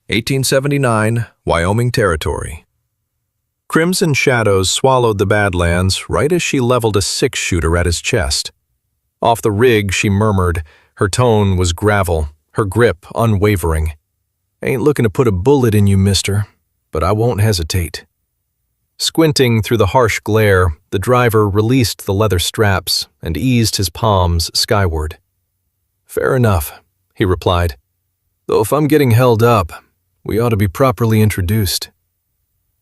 1879, Wyoming Territory. Crimson shadows swallowed the Badlands right as she leveled a six-shooter at his chest. Off the rig, she murmured. Her tone was gravel, her grip unwavering. "Ain't looking to put a bullet in you, mister, but I won't hesitate." Squinting through the harsh glare, the driver released the leather straps and eased his palms skyward. "Fair enough," he replied. "Though if I'm getting held up, we ought to be properly introduced."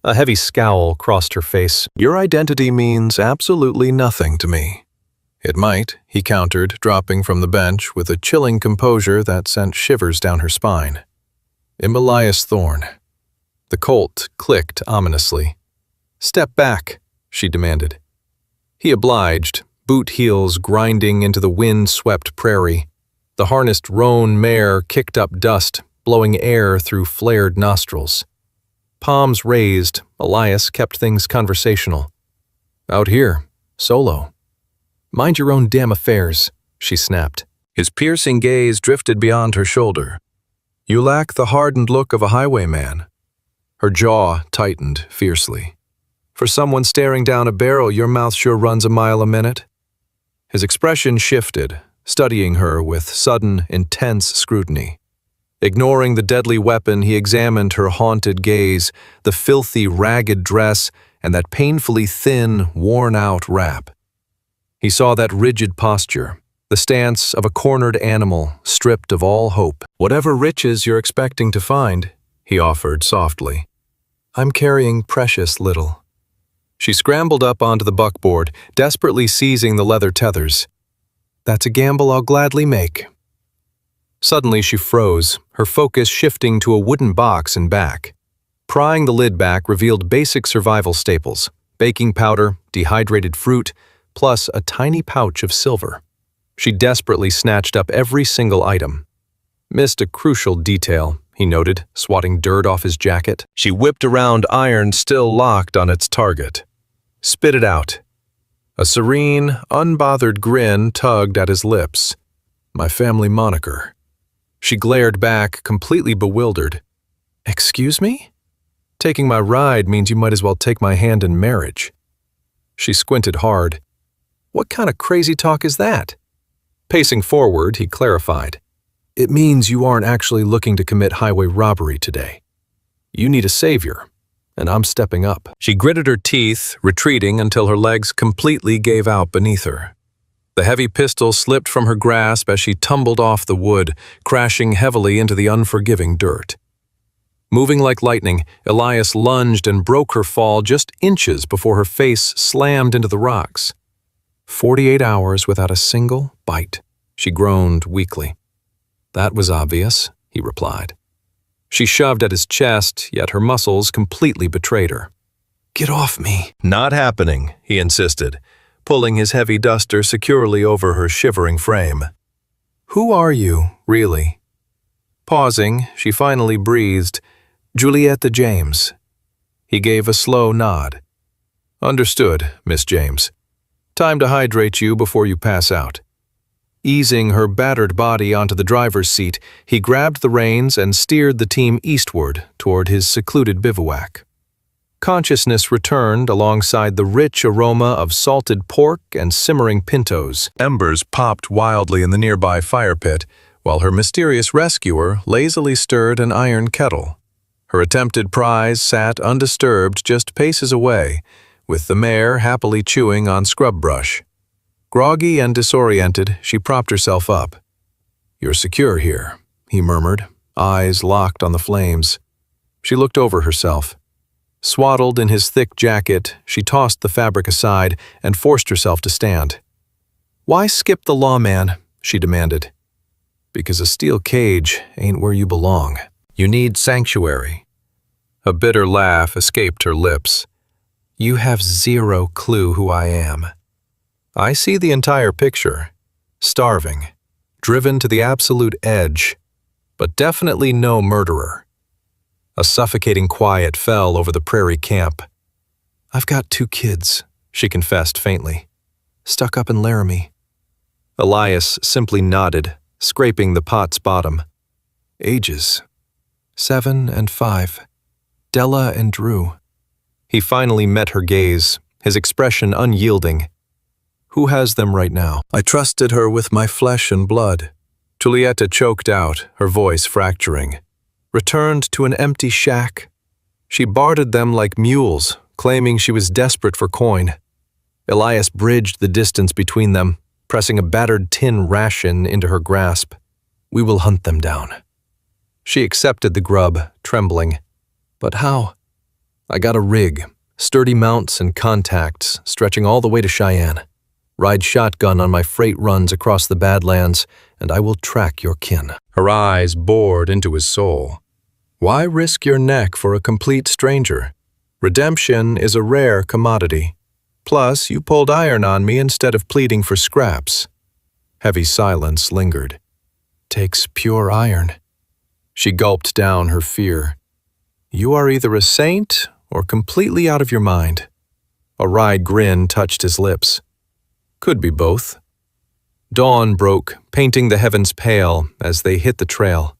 A heavy scowl crossed her face. "Your identity means absolutely nothing to me." "It might," he countered, dropping from the bench with a chilling composure that sent shivers down her spine. "Elias Thorne." The Colt clicked ominously. "Step back," she demanded. He obliged, boot heels grinding into the wind-swept prairie. The harnessed roan mare kicked up dust, blowing air through flared nostrils. Palms raised, Elias kept things conversational. "Out here, solo." "Mind your own damn affairs," she snapped. His piercing gaze drifted beyond her shoulder. "You lack the hardened look of a highwayman." Her jaw tightened fiercely. "For someone staring down a barrel, your mouth sure runs a mile a minute." His expression shifted, studying her with sudden, intense scrutiny. Ignoring the deadly weapon, he examined her haunted gaze, the filthy, ragged dress, and that painfully thin, worn-out wrap. He saw that rigid posture, the stance of a cornered animal, stripped of all hope. "Whatever riches you're expecting to find," he offered softly. "I'm carrying precious little." She scrambled up onto the buckboard, desperately seizing the leather tethers. "That's a gamble I'll gladly make." Suddenly she froze, her focus shifting to a wooden box in back. Prying the lid back revealed basic survival staples: baking powder, dehydrated fruit, plus a tiny pouch of silver. She desperately snatched up every single item. "Missed a crucial detail," he noted, swatting dirt off his jacket. She whipped around iron still locked on its target. "Spit it out." A serene, unbothered grin tugged at his lips. "My family moniker." She glared back, completely bewildered. "Excuse me? Taking my ride means you might as well take my hand in marriage." She squinted hard. "What kind of crazy talk is that?" Pacing forward, he clarified. "It means you aren't actually looking to commit highway robbery today. You need a savior, and I'm stepping up." She gritted her teeth, retreating until her legs completely gave out beneath her. The heavy pistol slipped from her grasp as she tumbled off the wood, crashing heavily into the unforgiving dirt. Moving like lightning, Elias lunged and broke her fall just inches before her face slammed into the rocks. 48 hours without a single bite, she groaned weakly. "That was obvious," he replied. She shoved at his chest, yet her muscles completely betrayed her. "Get off me." "Not happening," he insisted, pulling his heavy duster securely over her shivering frame. "Who are you, really?" Pausing, she finally breathed, "Julietta James." He gave a slow nod. "Understood, Miss James. Time to hydrate you before you pass out." Easing her battered body onto the driver's seat, he grabbed the reins and steered the team eastward toward his secluded bivouac. Consciousness returned alongside the rich aroma of salted pork and simmering pintos. Embers popped wildly in the nearby fire pit, while her mysterious rescuer lazily stirred an iron kettle. Her attempted prize sat undisturbed just paces away, with the mare happily chewing on scrub brush. Groggy and disoriented, she propped herself up. "You're secure here," he murmured, eyes locked on the flames. She looked over herself. Swaddled in his thick jacket, she tossed the fabric aside and forced herself to stand. "Why skip the lawman?" she demanded. "Because a steel cage ain't where you belong. You need sanctuary." A bitter laugh escaped her lips. "You have zero clue who I am." "I see the entire picture. Starving, driven to the absolute edge, but definitely no murderer." A suffocating quiet fell over the prairie camp. "I've got 2 kids," she confessed faintly. "Stuck up in Laramie." Elias simply nodded, scraping the pot's bottom. "Ages." 7 and 5. Della and Drew. He finally met her gaze, his expression unyielding. Who has them right now? I trusted her with my flesh and blood. Julieta choked out, her voice fracturing. Returned to an empty shack. She bartered them like mules, claiming she was desperate for coin. Elias bridged the distance between them, pressing a battered tin ration into her grasp. We will hunt them down. She accepted the grub, trembling. But how? I got a rig, sturdy mounts and contacts stretching all the way to Cheyenne. Ride shotgun on my freight runs across the Badlands, and I will track your kin. Her eyes bored into his soul. Why risk your neck for a complete stranger? Redemption is a rare commodity. Plus, you pulled iron on me instead of pleading for scraps. Heavy silence lingered. Takes pure iron. She gulped down her fear. You are either a saint or completely out of your mind. A wry grin touched his lips. Could be both. Dawn broke, painting the heavens pale as they hit the trail.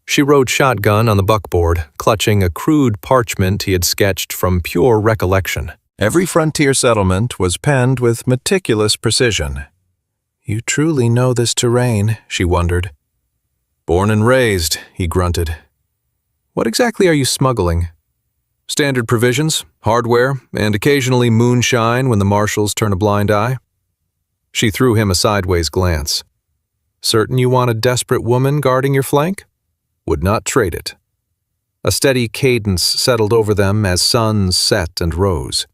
She rode shotgun on the buckboard, clutching a crude parchment he had sketched from pure recollection. Every frontier settlement was penned with meticulous precision. You truly know this terrain, she wondered. Born and raised, he grunted. What exactly are you smuggling? Standard provisions, hardware, and occasionally moonshine when the marshals turn a blind eye. She threw him a sideways glance. Certain you want a desperate woman guarding your flank? Would not trade it. A steady cadence settled over them as suns set and rose.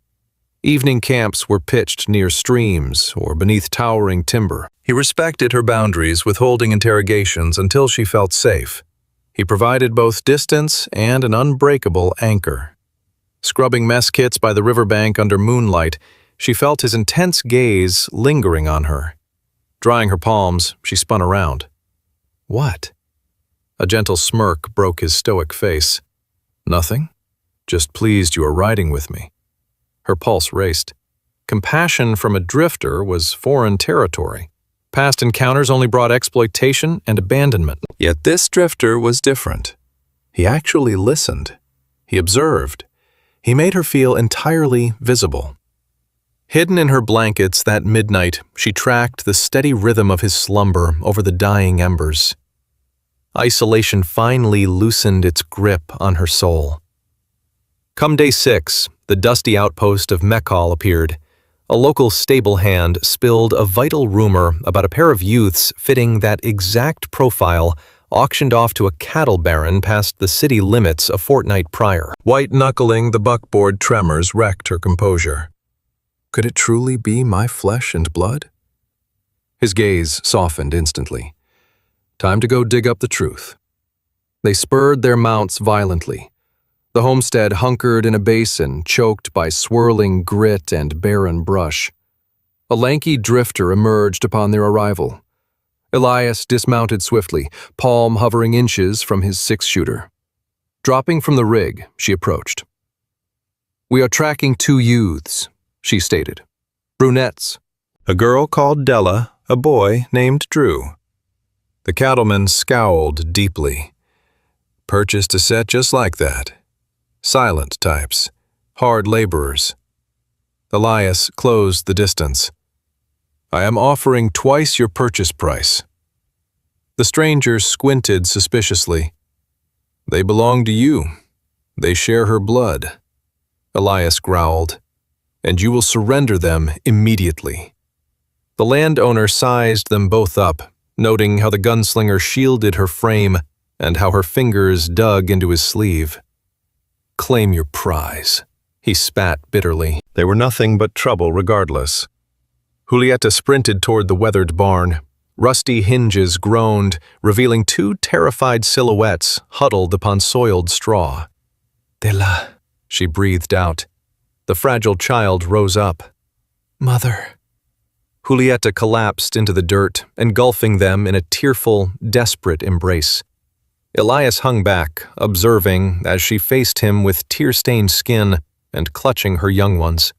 Evening camps were pitched near streams or beneath towering timber. He respected her boundaries, withholding interrogations until she felt safe. He provided both distance and an unbreakable anchor. Scrubbing mess kits by the riverbank under moonlight, she felt his intense gaze lingering on her. Drying her palms, she spun around. What? A gentle smirk broke his stoic face. Nothing. Just pleased you are riding with me. Her pulse raced. Compassion from a drifter was foreign territory. Past encounters only brought exploitation and abandonment. Yet this drifter was different. He actually listened. He observed. He made her feel entirely visible. Hidden in her blankets that midnight, she tracked the steady rhythm of his slumber over the dying embers. Isolation finally loosened its grip on her soul. Come day 6, the dusty outpost of Mekal appeared. A local stable hand spilled a vital rumor about a pair of youths fitting that exact profile auctioned off to a cattle baron past the city limits a fortnight prior. White-knuckling the buckboard tremors wrecked her composure. Could it truly be my flesh and blood? His gaze softened instantly. Time to go dig up the truth. They spurred their mounts violently. The homestead hunkered in a basin, choked by swirling grit and barren brush. A lanky drifter emerged upon their arrival. Elias dismounted swiftly, palm hovering inches from his 6-shooter. Dropping from the rig, she approached. We are tracking 2 youths, she stated. Brunettes. A girl called Della, a boy named Drew. The cattleman scowled deeply. Purchased a set just like that. Silent types. Hard laborers. Elias closed the distance. I am offering twice your purchase price. The stranger squinted suspiciously. They belong to you. They share her blood. Elias growled. And you will surrender them immediately. The landowner sized them both up, noting how the gunslinger shielded her frame and how her fingers dug into his sleeve. Claim your prize, he spat bitterly. They were nothing but trouble regardless. Julieta sprinted toward the weathered barn. Rusty hinges groaned, revealing 2 terrified silhouettes huddled upon soiled straw. Della, she breathed out. The fragile child rose up. Mother. Julieta collapsed into the dirt, engulfing them in a tearful, desperate embrace. Elias hung back, observing as she faced him with tear-stained skin and clutching her young ones.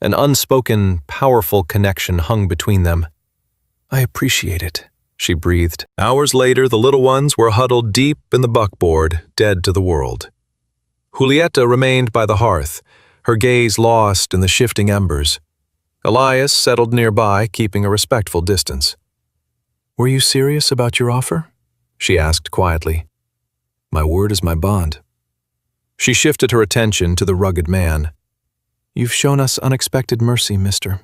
An unspoken, powerful connection hung between them. I appreciate it, she breathed. Hours later, the little ones were huddled deep in the buckboard, dead to the world. Julieta remained by the hearth, her gaze lost in the shifting embers. Elias settled nearby, keeping a respectful distance. "Were you serious about your offer?" she asked quietly. "My word is my bond." She shifted her attention to the rugged man. "You've shown us unexpected mercy, mister.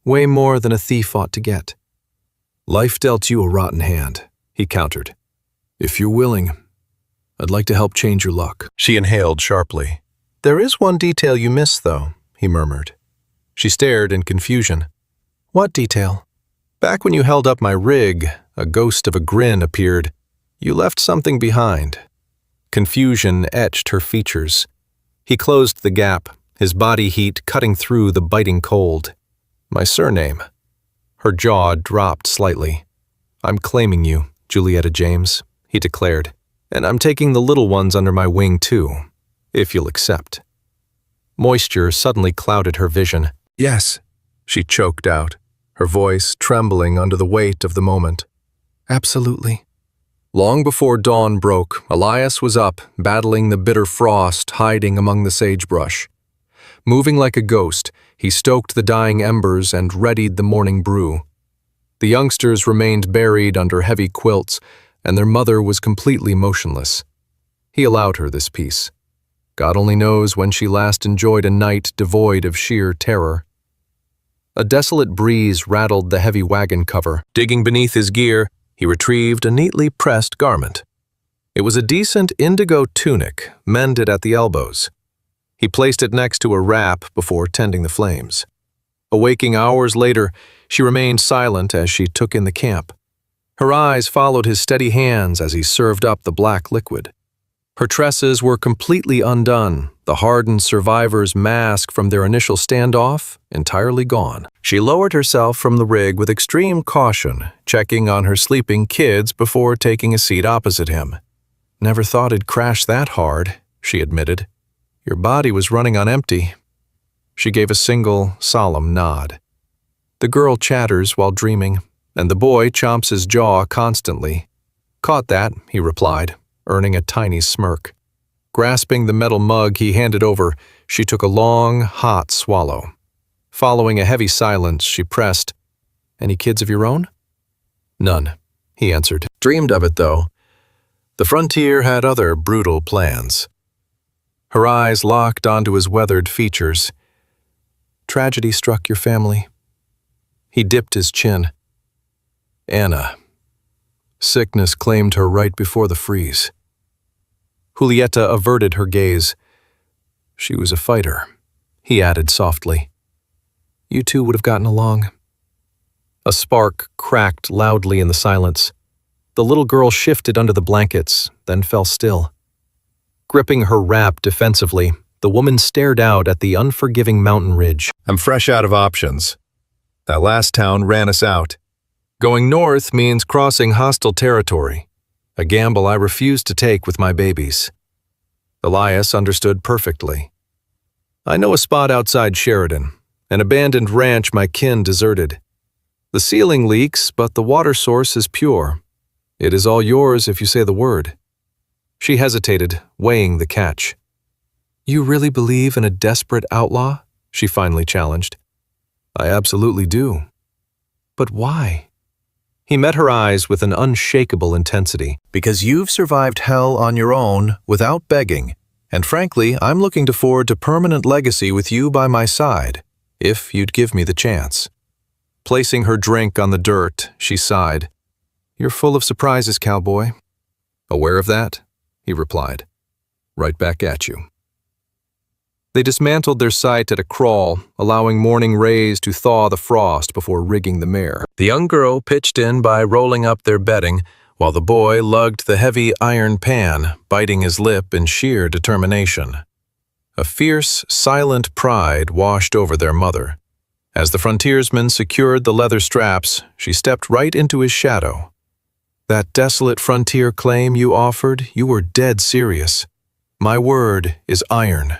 Way more than a thief ought to get." "Life dealt you a rotten hand," he countered. "If you're willing, I'd like to help change your luck." She inhaled sharply. "There is one detail you miss, though," he murmured. She stared in confusion. "What detail?" "Back when you held up my rig, a ghost of a grin appeared. You left something behind." Confusion etched her features. He closed the gap, his body heat cutting through the biting cold. "My surname." Her jaw dropped slightly. "I'm claiming you, Julieta James," he declared. "And I'm taking the little ones under my wing too, if you'll accept." Moisture suddenly clouded her vision. "Yes," she choked out, her voice trembling under the weight of the moment. "Absolutely." Long before dawn broke, Elias was up, battling the bitter frost hiding among the sagebrush. Moving like a ghost, he stoked the dying embers and readied the morning brew. The youngsters remained buried under heavy quilts, and their mother was completely motionless. He allowed her this peace. God only knows when she last enjoyed a night devoid of sheer terror. A desolate breeze rattled the heavy wagon cover. Digging beneath his gear, he retrieved a neatly pressed garment. It was a decent indigo tunic, mended at the elbows. He placed it next to a wrap before tending the flames. Awaking hours later, she remained silent as she took in the camp. Her eyes followed his steady hands as he served up the black liquid. Her tresses were completely undone, the hardened survivor's mask from their initial standoff entirely gone. She lowered herself from the rig with extreme caution, checking on her sleeping kids before taking a seat opposite him. "Never thought it'd crash that hard," she admitted. "Your body was running on empty." She gave a single, solemn nod. "The girl chatters while dreaming, and the boy chomps his jaw constantly." "Caught that," he replied, earning a tiny smirk. Grasping the metal mug he handed over, she took a long, hot swallow. Following a heavy silence, she pressed, "Any kids of your own?" "None," he answered. "Dreamed of it, though. The frontier had other brutal plans." Her eyes locked onto his weathered features. "Tragedy struck your family." He dipped his chin. "Anna. Sickness claimed her right before the freeze." Julieta averted her gaze. "She was a fighter," he added softly. "You two would have gotten along." A spark cracked loudly in the silence. The little girl shifted under the blankets, then fell still. Gripping her wrap defensively, the woman stared out at the unforgiving mountain ridge. "I'm fresh out of options. That last town ran us out. Going north means crossing hostile territory, a gamble I refused to take with my babies." Elias understood perfectly. "I know a spot outside Sheridan, an abandoned ranch my kin deserted. The ceiling leaks, but the water source is pure. It is all yours if you say the word." She hesitated, weighing the catch. "You really believe in a desperate outlaw?" she finally challenged. "I absolutely do." "But why?" He met her eyes with an unshakable intensity. "Because you've survived hell on your own without begging, and frankly, I'm looking to forge a permanent legacy with you by my side, if you'd give me the chance." Placing her drink on the dirt, she sighed. "You're full of surprises, Cowboy." "Aware of that?" he replied. "Right back at you." They dismantled their site at a crawl, allowing morning rays to thaw the frost before rigging the mare. The young girl pitched in by rolling up their bedding, while the boy lugged the heavy iron pan, biting his lip in sheer determination. A fierce, silent pride washed over their mother. As the frontiersman secured the leather straps, she stepped right into his shadow. "That desolate frontier claim you offered, you were dead serious. My word is iron."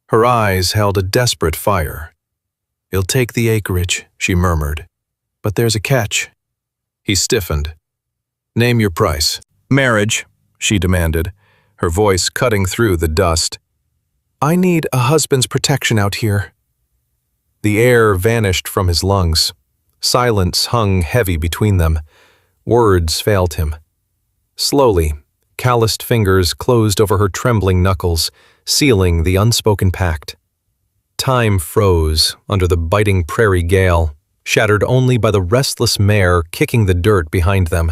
Her eyes held a desperate fire. "He'll take the acreage," she murmured. "But there's a catch." He stiffened. Name your price. Marriage, she demanded, her voice cutting through the dust. I need a husband's protection out here. The air vanished from his lungs. Silence hung heavy between them. Words failed him. Slowly, calloused fingers closed over her trembling knuckles, sealing the unspoken pact. Time froze under the biting prairie gale, shattered only by the restless mare kicking the dirt behind them.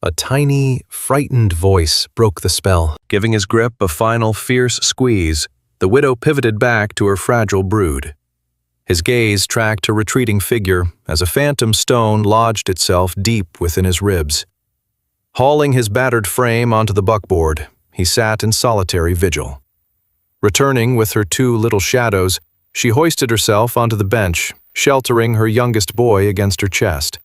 A tiny, frightened voice broke the spell. Giving his grip a final fierce squeeze, the widow pivoted back to her fragile brood. His gaze tracked her retreating figure as a phantom stone lodged itself deep within his ribs. Hauling his battered frame onto the buckboard, he sat in solitary vigil. Returning with her two little shadows, she hoisted herself onto the bench, sheltering her youngest boy against her chest.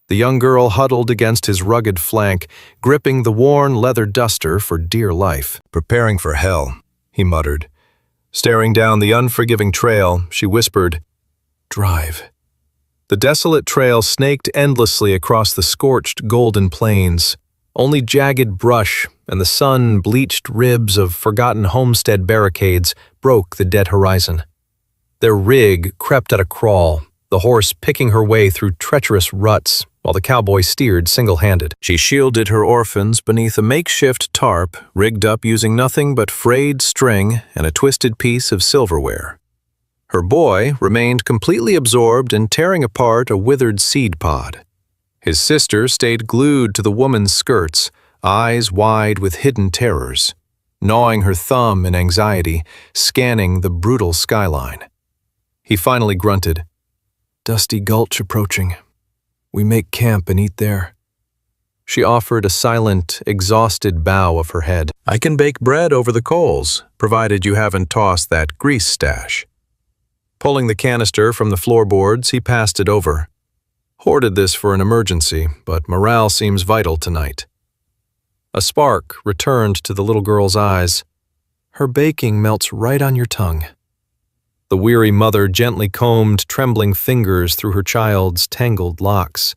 The young girl huddled against his rugged flank, gripping the worn leather duster for dear life. Preparing for hell, he muttered. Staring down the unforgiving trail, she whispered, Drive. The desolate trail snaked endlessly across the scorched golden plains. Only jagged brush and the sun-bleached ribs of forgotten homestead barricades broke the dead horizon. Their rig crept at a crawl, the horse picking her way through treacherous ruts while the cowboy steered single-handed. She shielded her orphans beneath a makeshift tarp rigged up using nothing but frayed string and a twisted piece of silverware. Her boy remained completely absorbed in tearing apart a withered seed pod. His sister stayed glued to the woman's skirts, eyes wide with hidden terrors, gnawing her thumb in anxiety, scanning the brutal skyline. He finally grunted, Dusty Gulch approaching. We make camp and eat there. She offered a silent, exhausted bow of her head. I can bake bread over the coals, provided you haven't tossed that grease stash. Pulling the canister from the floorboards, he passed it over. Hoarded this for an emergency, but morale seems vital tonight. A spark returned to the little girl's eyes. Her baking melts right on your tongue. The weary mother gently combed trembling fingers through her child's tangled locks.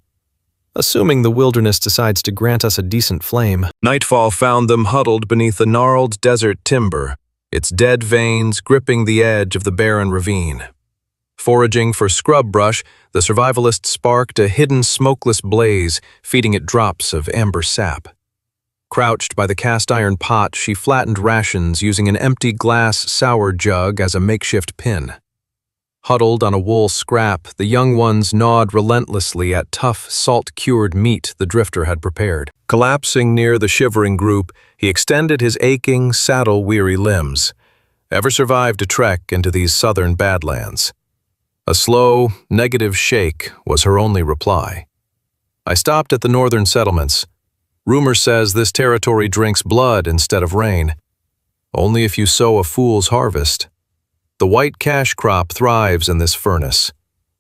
Assuming the wilderness decides to grant us a decent flame. Nightfall found them huddled beneath the gnarled desert timber, its dead veins gripping the edge of the barren ravine. Foraging for scrub brush, the survivalist sparked a hidden smokeless blaze, feeding it drops of amber sap. Crouched by the cast-iron pot, she flattened rations using an empty glass sour jug as a makeshift pin. Huddled on a wool scrap, the young ones gnawed relentlessly at tough, salt-cured meat the drifter had prepared. Collapsing near the shivering group, he extended his aching, saddle-weary limbs. Ever survived a trek into these southern badlands? A slow, negative shake was her only reply. I stopped at the northern settlements. Rumor says this territory drinks blood instead of rain. Only if you sow a fool's harvest. The white cash crop thrives in this furnace.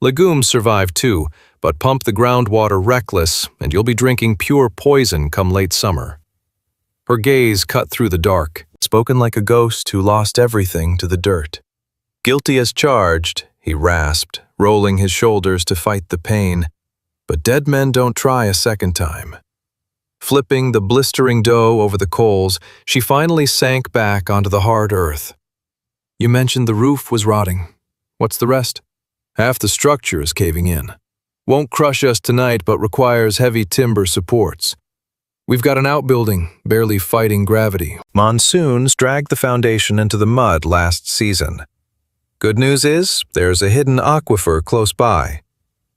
Legumes survive too, but pump the groundwater reckless and you'll be drinking pure poison come late summer. Her gaze cut through the dark, spoken like a ghost who lost everything to the dirt. Guilty as charged, he rasped, rolling his shoulders to fight the pain. But dead men don't try a second time. Flipping the blistering dough over the coals, she finally sank back onto the hard earth. You mentioned the roof was rotting. What's the rest? Half the structure is caving in. Won't crush us tonight, but requires heavy timber supports. We've got an outbuilding, barely fighting gravity. Monsoons dragged the foundation into the mud last season. Good news is, there's a hidden aquifer close by.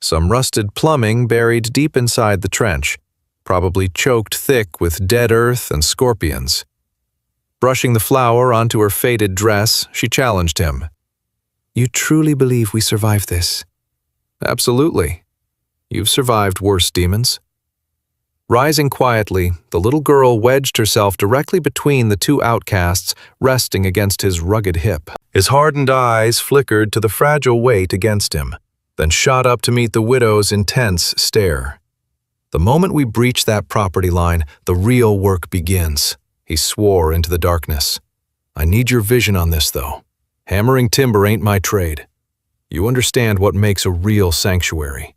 Some rusted plumbing buried deep inside the trench, probably choked thick with dead earth and scorpions. Brushing the flour onto her faded dress, she challenged him. You truly believe we survived this? Absolutely. You've survived worse demons. Rising quietly, the little girl wedged herself directly between the two outcasts, resting against his rugged hip. His hardened eyes flickered to the fragile weight against him, then shot up to meet the widow's intense stare. The moment we breach that property line, the real work begins, he swore into the darkness. I need your vision on this, though. Hammering timber ain't my trade. You understand what makes a real sanctuary.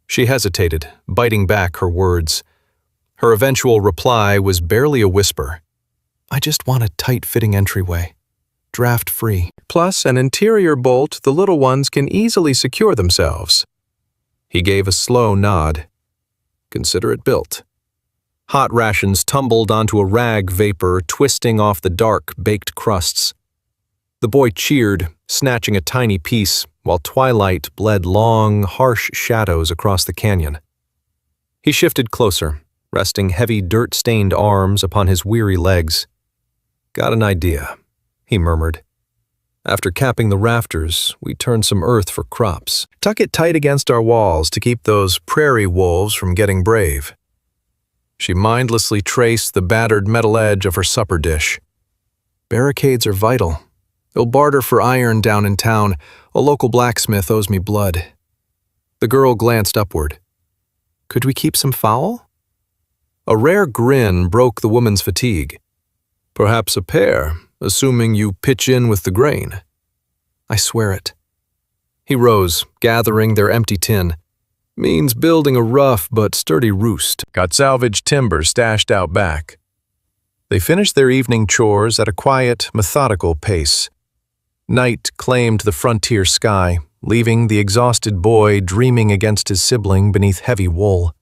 She hesitated, biting back her words. Her eventual reply was barely a whisper. "I just want a tight-fitting entryway. Draft-free. Plus an interior bolt the little ones can easily secure themselves." He gave a slow nod. "Consider it built." Hot rations tumbled onto a rag vapor, twisting off the dark, baked crusts. The boy cheered, snatching a tiny piece, while twilight bled long, harsh shadows across the canyon. He shifted closer, resting heavy, dirt-stained arms upon his weary legs. "Got an idea," he murmured. "After capping the rafters, we turn some earth for crops. Tuck it tight against our walls to keep those prairie wolves from getting brave." She mindlessly traced the battered metal edge of her supper dish. "Barricades are vital. They'll barter for iron down in town. A local blacksmith owes me blood." The girl glanced upward. "Could we keep some fowl?" A rare grin broke the woman's fatigue. "Perhaps a pair, assuming you pitch in with the grain." "I swear it." He rose, gathering their empty tin. "Means building a rough but sturdy roost. Got salvaged timber stashed out back." They finished their evening chores at a quiet, methodical pace. Night claimed the frontier sky, leaving the exhausted boy dreaming against his sibling beneath heavy wool.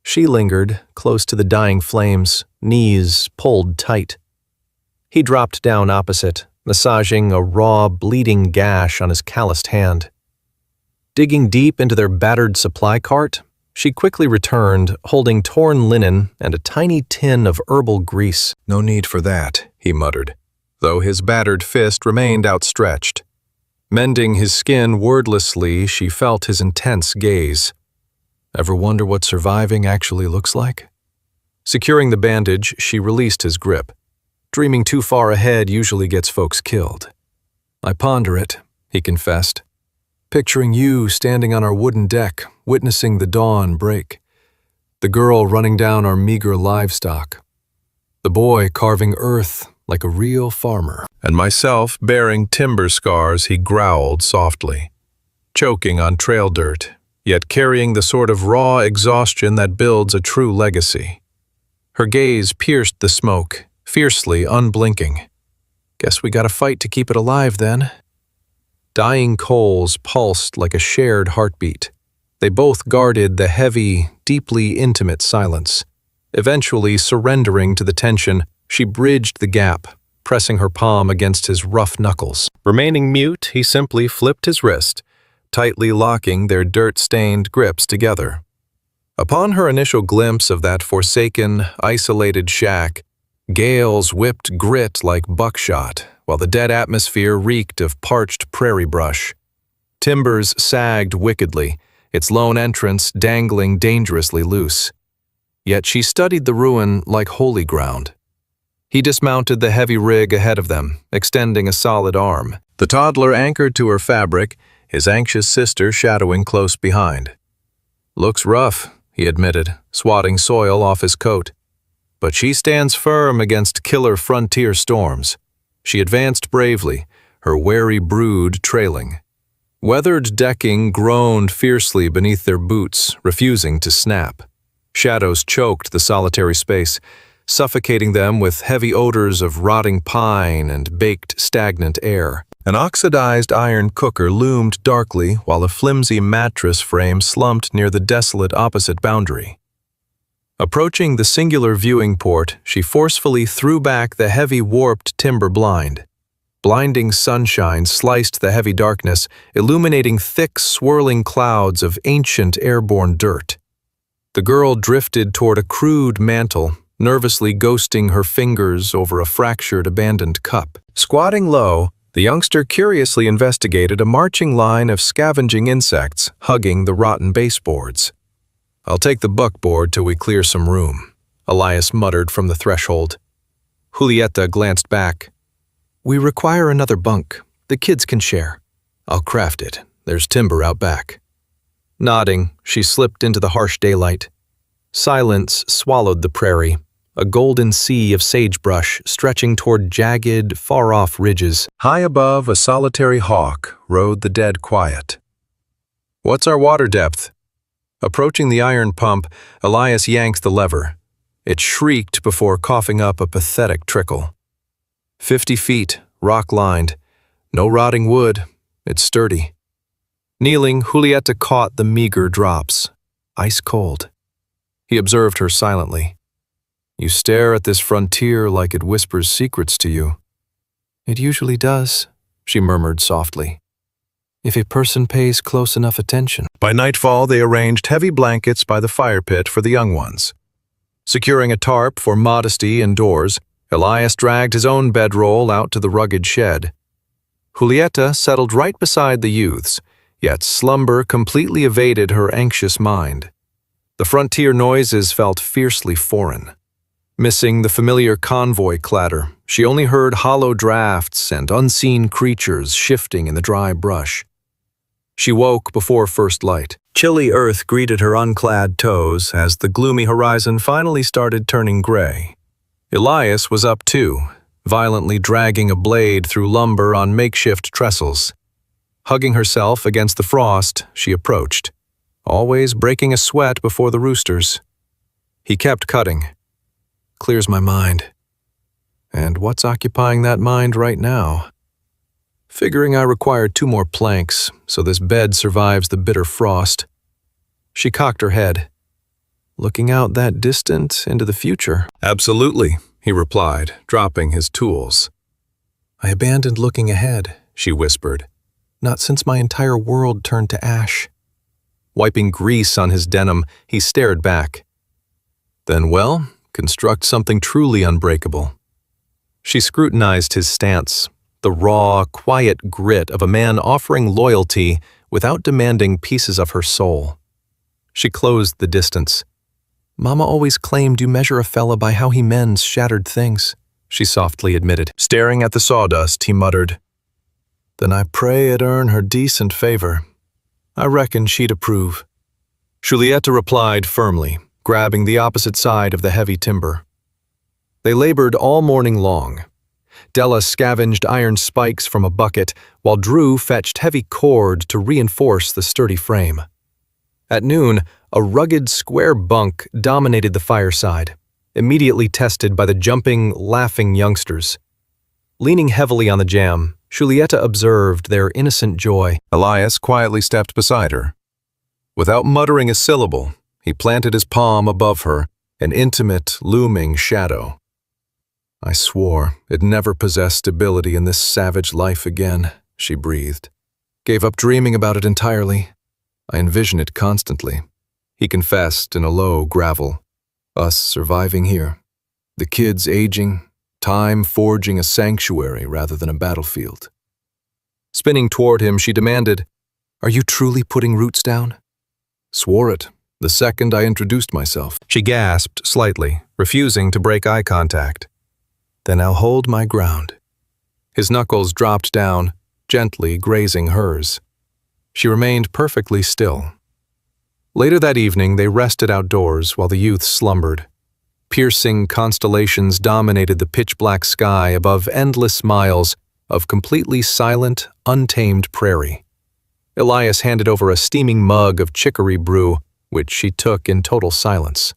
She lingered, close to the dying flames, knees pulled tight. He dropped down opposite, massaging a raw, bleeding gash on his calloused hand. Digging deep into their battered supply cart, she quickly returned, holding torn linen and a tiny tin of herbal grease. "No need for that," he muttered, though his battered fist remained outstretched. Mending his skin wordlessly, she felt his intense gaze. "Ever wonder what surviving actually looks like?" Securing the bandage, she released his grip. "Dreaming too far ahead usually gets folks killed." "I ponder it," he confessed. "Picturing you standing on our wooden deck, witnessing the dawn break. The girl running down our meager livestock. The boy carving earth like a real farmer. And myself bearing timber scars," he growled softly. "Choking on trail dirt, yet carrying the sort of raw exhaustion that builds a true legacy." Her gaze pierced the smoke, fiercely unblinking. "Guess we gotta fight to keep it alive then." Dying coals pulsed like a shared heartbeat. They both guarded the heavy, deeply intimate silence. Eventually surrendering to the tension, she bridged the gap, pressing her palm against his rough knuckles. Remaining mute, he simply flipped his wrist, tightly locking their dirt-stained grips together. Upon her initial glimpse of that forsaken, isolated shack, gales whipped grit like buckshot, while the dead atmosphere reeked of parched prairie brush. Timbers sagged wickedly, its lone entrance dangling dangerously loose. Yet she studied the ruin like holy ground. He dismounted the heavy rig ahead of them, extending a solid arm. The toddler anchored to her fabric, his anxious sister shadowing close behind. "Looks rough," he admitted, swatting soil off his coat. "But she stands firm against killer frontier storms." She advanced bravely, her wary brood trailing. Weathered decking groaned fiercely beneath their boots, refusing to snap. Shadows choked the solitary space, suffocating them with heavy odors of rotting pine and baked, stagnant air. An oxidized iron cooker loomed darkly while a flimsy mattress frame slumped near the desolate opposite boundary. Approaching the singular viewing port, she forcefully threw back the heavy warped timber blind. Blinding sunshine sliced the heavy darkness, illuminating thick, swirling clouds of ancient airborne dirt. The girl drifted toward a crude mantle, nervously ghosting her fingers over a fractured, abandoned cup. Squatting low, the youngster curiously investigated a marching line of scavenging insects hugging the rotten baseboards. "I'll take the buckboard till we clear some room," Elias muttered from the threshold. Julieta glanced back. "We require another bunk. The kids can share." "I'll craft it. There's timber out back." Nodding, she slipped into the harsh daylight. Silence swallowed the prairie, a golden sea of sagebrush stretching toward jagged, far-off ridges. High above, a solitary hawk rode the dead quiet. "What's our water depth?" Approaching the iron pump, Elias yanked the lever, It shrieked before coughing up a pathetic trickle. 50 feet, rock-lined. No rotting wood. It's sturdy. Kneeling, Julieta caught the meager drops. Ice cold. He observed her silently. You stare at this frontier like it whispers secrets to you. It usually does, she murmured softly, if a person pays close enough attention. By nightfall, they arranged heavy blankets by the fire pit for the young ones. Securing a tarp for modesty indoors, Elias dragged his own bedroll out to the rugged shed. Julieta settled right beside the youths, yet slumber completely evaded her anxious mind. The frontier noises felt fiercely foreign. Missing the familiar convoy clatter, she only heard hollow drafts and unseen creatures shifting in the dry brush. She woke before first light. Chilly earth greeted her unclad toes as the gloomy horizon finally started turning gray. Elias was up too, violently dragging a blade through lumber on makeshift trestles. Hugging herself against the frost, she approached, always breaking a sweat before the roosters. He kept cutting. Clears my mind. And what's occupying that mind right now? Figuring I require 2 more planks, so this bed survives the bitter frost. She cocked her head, looking out that distant into the future. Absolutely, he replied, dropping his tools. I abandoned looking ahead, she whispered. Not since my entire world turned to ash. Wiping grease on his denim, he stared back. Then, well, construct something truly unbreakable. She scrutinized his stance, the raw, quiet grit of a man offering loyalty without demanding pieces of her soul. She closed the distance. Mama always claimed you measure a fella by how he mends shattered things, she softly admitted. Staring at the sawdust, he muttered, Then I pray it earn her decent favor. I reckon she'd approve. Julieta replied firmly, grabbing the opposite side of the heavy timber. They labored all morning long. Della scavenged iron spikes from a bucket, while Drew fetched heavy cord to reinforce the sturdy frame. At noon, a rugged square bunk dominated the fireside, immediately tested by the jumping, laughing youngsters. Leaning heavily on the jam, Julieta observed their innocent joy. Elias quietly stepped beside her. Without muttering a syllable, he planted his palm above her, an intimate, looming shadow. I swore it never possessed stability in this savage life again, she breathed. Gave up dreaming about it entirely. I envision it constantly. He confessed in a low gravel. Us surviving here. The kids aging, time forging a sanctuary rather than a battlefield. Spinning toward him, she demanded, Are you truly putting roots down? Swore it, the second I introduced myself. She gasped slightly, refusing to break eye contact. Then I'll hold my ground. His knuckles dropped down, gently grazing hers. She remained perfectly still. Later that evening, they rested outdoors while the youth slumbered. Piercing constellations dominated the pitch-black sky above endless miles of completely silent, untamed prairie. Elias handed over a steaming mug of chicory brew, which she took in total silence.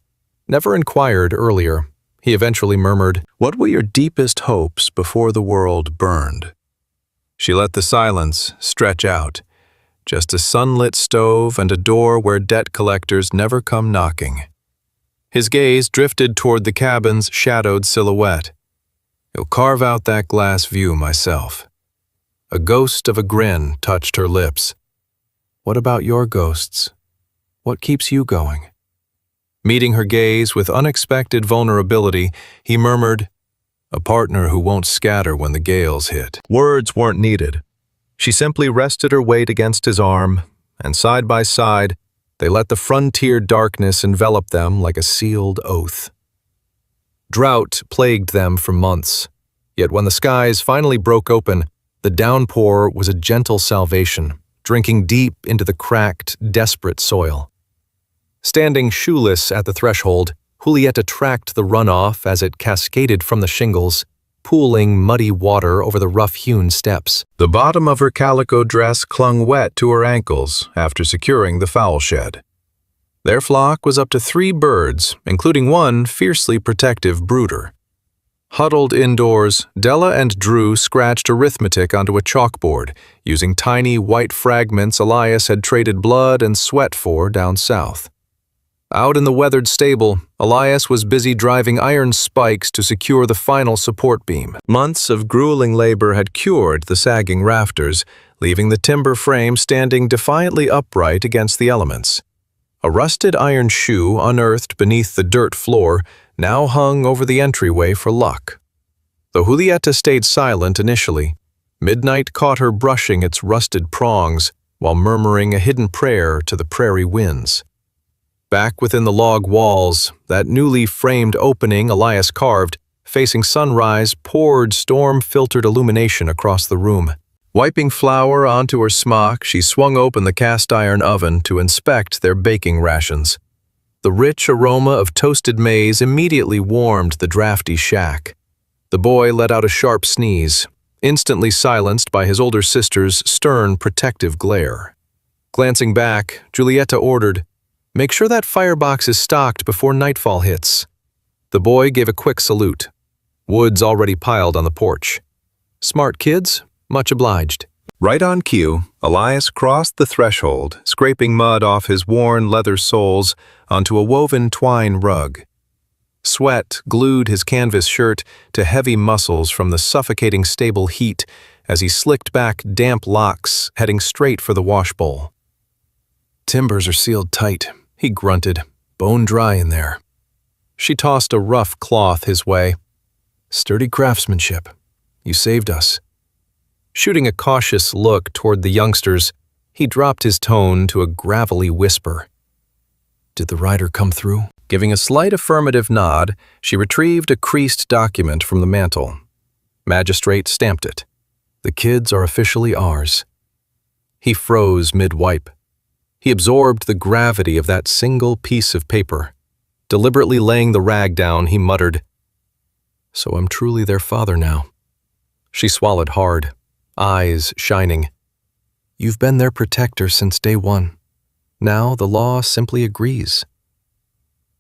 Never inquired earlier, he eventually murmured, What were your deepest hopes before the world burned? She let the silence stretch out. Just a sunlit stove and a door where debt collectors never come knocking. His gaze drifted toward the cabin's shadowed silhouette. You'll carve out that glass view myself. A ghost of a grin touched her lips. What about your ghosts? What keeps you going? Meeting her gaze with unexpected vulnerability, he murmured, A partner who won't scatter when the gales hit. Words weren't needed. She simply rested her weight against his arm, and side by side, they let the frontier darkness envelop them like a sealed oath. Drought plagued them for months, yet when the skies finally broke open, the downpour was a gentle salvation, drinking deep into the cracked, desperate soil. Standing shoeless at the threshold, Julieta tracked the runoff as it cascaded from the shingles, pooling muddy water over the rough-hewn steps. The bottom of her calico dress clung wet to her ankles after securing the fowl shed. Their flock was up to 3 birds, including one fiercely protective brooder. Huddled indoors, Della and Drew scratched arithmetic onto a chalkboard, using tiny white fragments Elias had traded blood and sweat for down south. Out in the weathered stable, Elias was busy driving iron spikes to secure the final support beam. Months of grueling labor had cured the sagging rafters, leaving the timber frame standing defiantly upright against the elements. A rusted iron shoe unearthed beneath the dirt floor now hung over the entryway for luck. Though Julieta stayed silent initially, midnight caught her brushing its rusted prongs while murmuring a hidden prayer to the prairie winds. Back within the log walls, that newly framed opening Elias carved, facing sunrise, poured storm-filtered illumination across the room. Wiping flour onto her smock, she swung open the cast-iron oven to inspect their baking rations. The rich aroma of toasted maize immediately warmed the drafty shack. The boy let out a sharp sneeze, instantly silenced by his older sister's stern, protective glare. Glancing back, Julieta ordered, "Make sure that firebox is stocked before nightfall hits." The boy gave a quick salute. Wood's already piled on the porch. "Smart kids, much obliged." Right on cue, Elias crossed the threshold, scraping mud off his worn leather soles onto a woven twine rug. Sweat glued his canvas shirt to heavy muscles from the suffocating stable heat as he slicked back damp locks, heading straight for the washbowl. "Timbers are sealed tight," he grunted, "bone dry in there." She tossed a rough cloth his way. "Sturdy craftsmanship. You saved us." Shooting a cautious look toward the youngsters, he dropped his tone to a gravelly whisper. "Did the rider come through?" Giving a slight affirmative nod, she retrieved a creased document from the mantel. Magistrate stamped it. "The kids are officially ours." He froze mid-wipe. He absorbed the gravity of that single piece of paper. Deliberately laying the rag down, he muttered, "So I'm truly their father now." She swallowed hard, eyes shining. "You've been their protector since day one. Now the law simply agrees."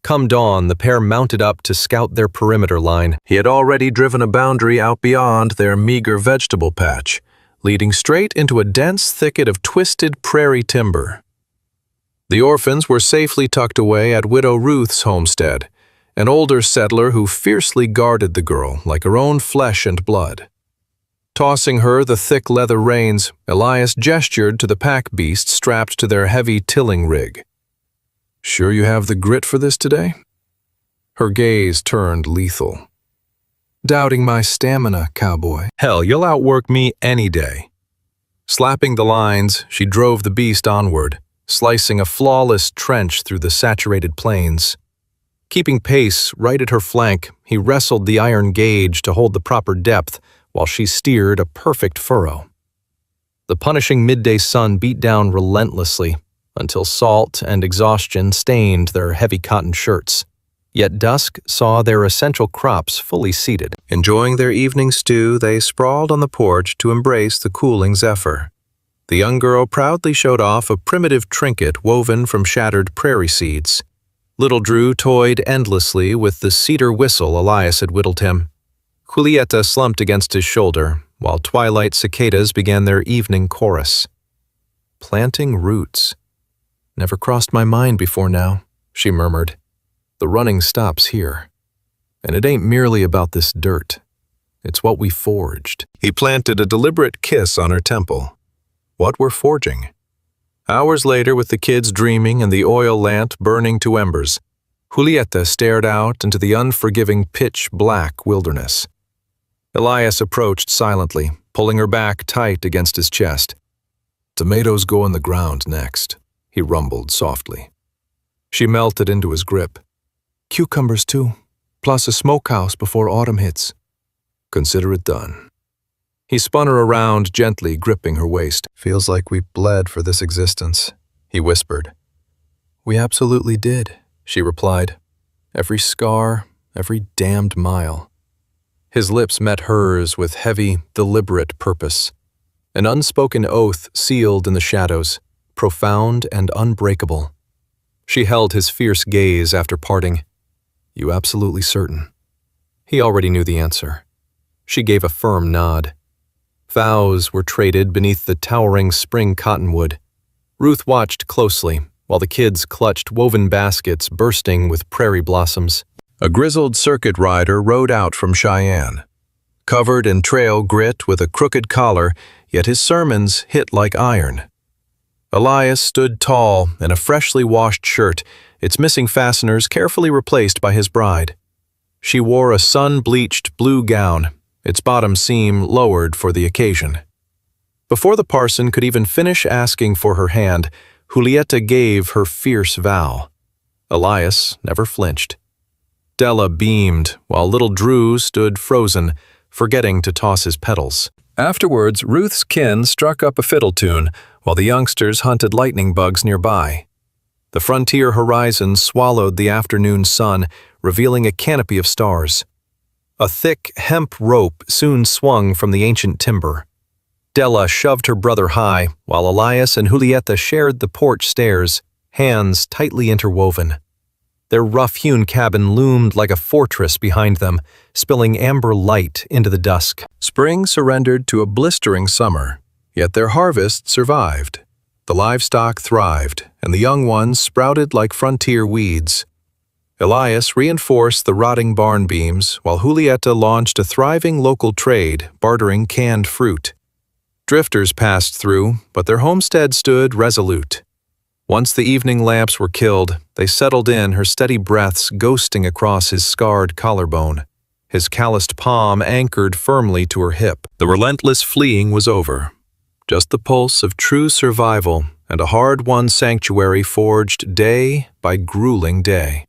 Come dawn, the pair mounted up to scout their perimeter line. He had already driven a boundary out beyond their meager vegetable patch, leading straight into a dense thicket of twisted prairie timber. The orphans were safely tucked away at Widow Ruth's homestead, an older settler who fiercely guarded the girl like her own flesh and blood. Tossing her the thick leather reins, Elias gestured to the pack beasts strapped to their heavy tilling rig. "Sure you have the grit for this today?" Her gaze turned lethal. "Doubting my stamina, Cowboy." "Hell, you'll outwork me any day." Slapping the lines, she drove the beast onward, slicing a flawless trench through the saturated plains. Keeping pace right at her flank, he wrestled the iron gauge to hold the proper depth while she steered a perfect furrow. The punishing midday sun beat down relentlessly until salt and exhaustion stained their heavy cotton shirts. Yet dusk saw their essential crops fully seeded. Enjoying their evening stew, they sprawled on the porch to embrace the cooling zephyr. The young girl proudly showed off a primitive trinket woven from shattered prairie seeds. Little Drew toyed endlessly with the cedar whistle Elias had whittled him. Julieta slumped against his shoulder, while twilight cicadas began their evening chorus. "Planting roots. Never crossed my mind before now," she murmured. "The running stops here. And it ain't merely about this dirt. It's what we forged." He planted a deliberate kiss on her temple. What we're forging. Hours later, with the kids dreaming and the oil lamp burning to embers, Julieta stared out into the unforgiving pitch-black wilderness. Elias approached silently, pulling her back tight against his chest. "Tomatoes go in the ground next," he rumbled softly. She melted into his grip. "Cucumbers too, plus a smokehouse before autumn hits." "Consider it done." He spun her around, gently gripping her waist. "Feels like we bled for this existence," he whispered. "We absolutely did," she replied. "Every scar, every damned mile." His lips met hers with heavy, deliberate purpose. An unspoken oath sealed in the shadows, profound and unbreakable. She held his fierce gaze after parting. "You absolutely certain?" He already knew the answer. She gave a firm nod. Vows were traded beneath the towering spring cottonwood. Ruth watched closely while the kids clutched woven baskets bursting with prairie blossoms. A grizzled circuit rider rode out from Cheyenne, covered in trail grit with a crooked collar, yet his sermons hit like iron. Elias stood tall in a freshly washed shirt, its missing fasteners carefully replaced by his bride. She wore a sun-bleached blue gown, its bottom seam lowered for the occasion. Before the parson could even finish asking for her hand, Julieta gave her fierce vow. Elias never flinched. Della beamed, while little Drew stood frozen, forgetting to toss his petals. Afterwards, Ruth's kin struck up a fiddle tune, while the youngsters hunted lightning bugs nearby. The frontier horizon swallowed the afternoon sun, revealing a canopy of stars. A thick hemp rope soon swung from the ancient timber. Della shoved her brother high, while Elias and Julieta shared the porch stairs, hands tightly interwoven. Their rough-hewn cabin loomed like a fortress behind them, spilling amber light into the dusk. Spring surrendered to a blistering summer, yet their harvest survived. The livestock thrived, and the young ones sprouted like frontier weeds. Elias reinforced the rotting barn beams, while Julieta launched a thriving local trade, bartering canned fruit. Drifters passed through, but their homestead stood resolute. Once the evening lamps were killed, they settled in, her steady breaths ghosting across his scarred collarbone. His calloused palm anchored firmly to her hip. The relentless fleeing was over. Just the pulse of true survival and a hard-won sanctuary forged day by grueling day.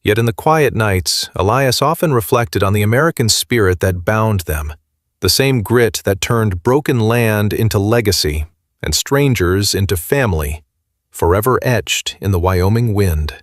Yet in the quiet nights, Elias often reflected on the American spirit that bound them, the same grit that turned broken land into legacy and strangers into family, forever etched in the Wyoming wind.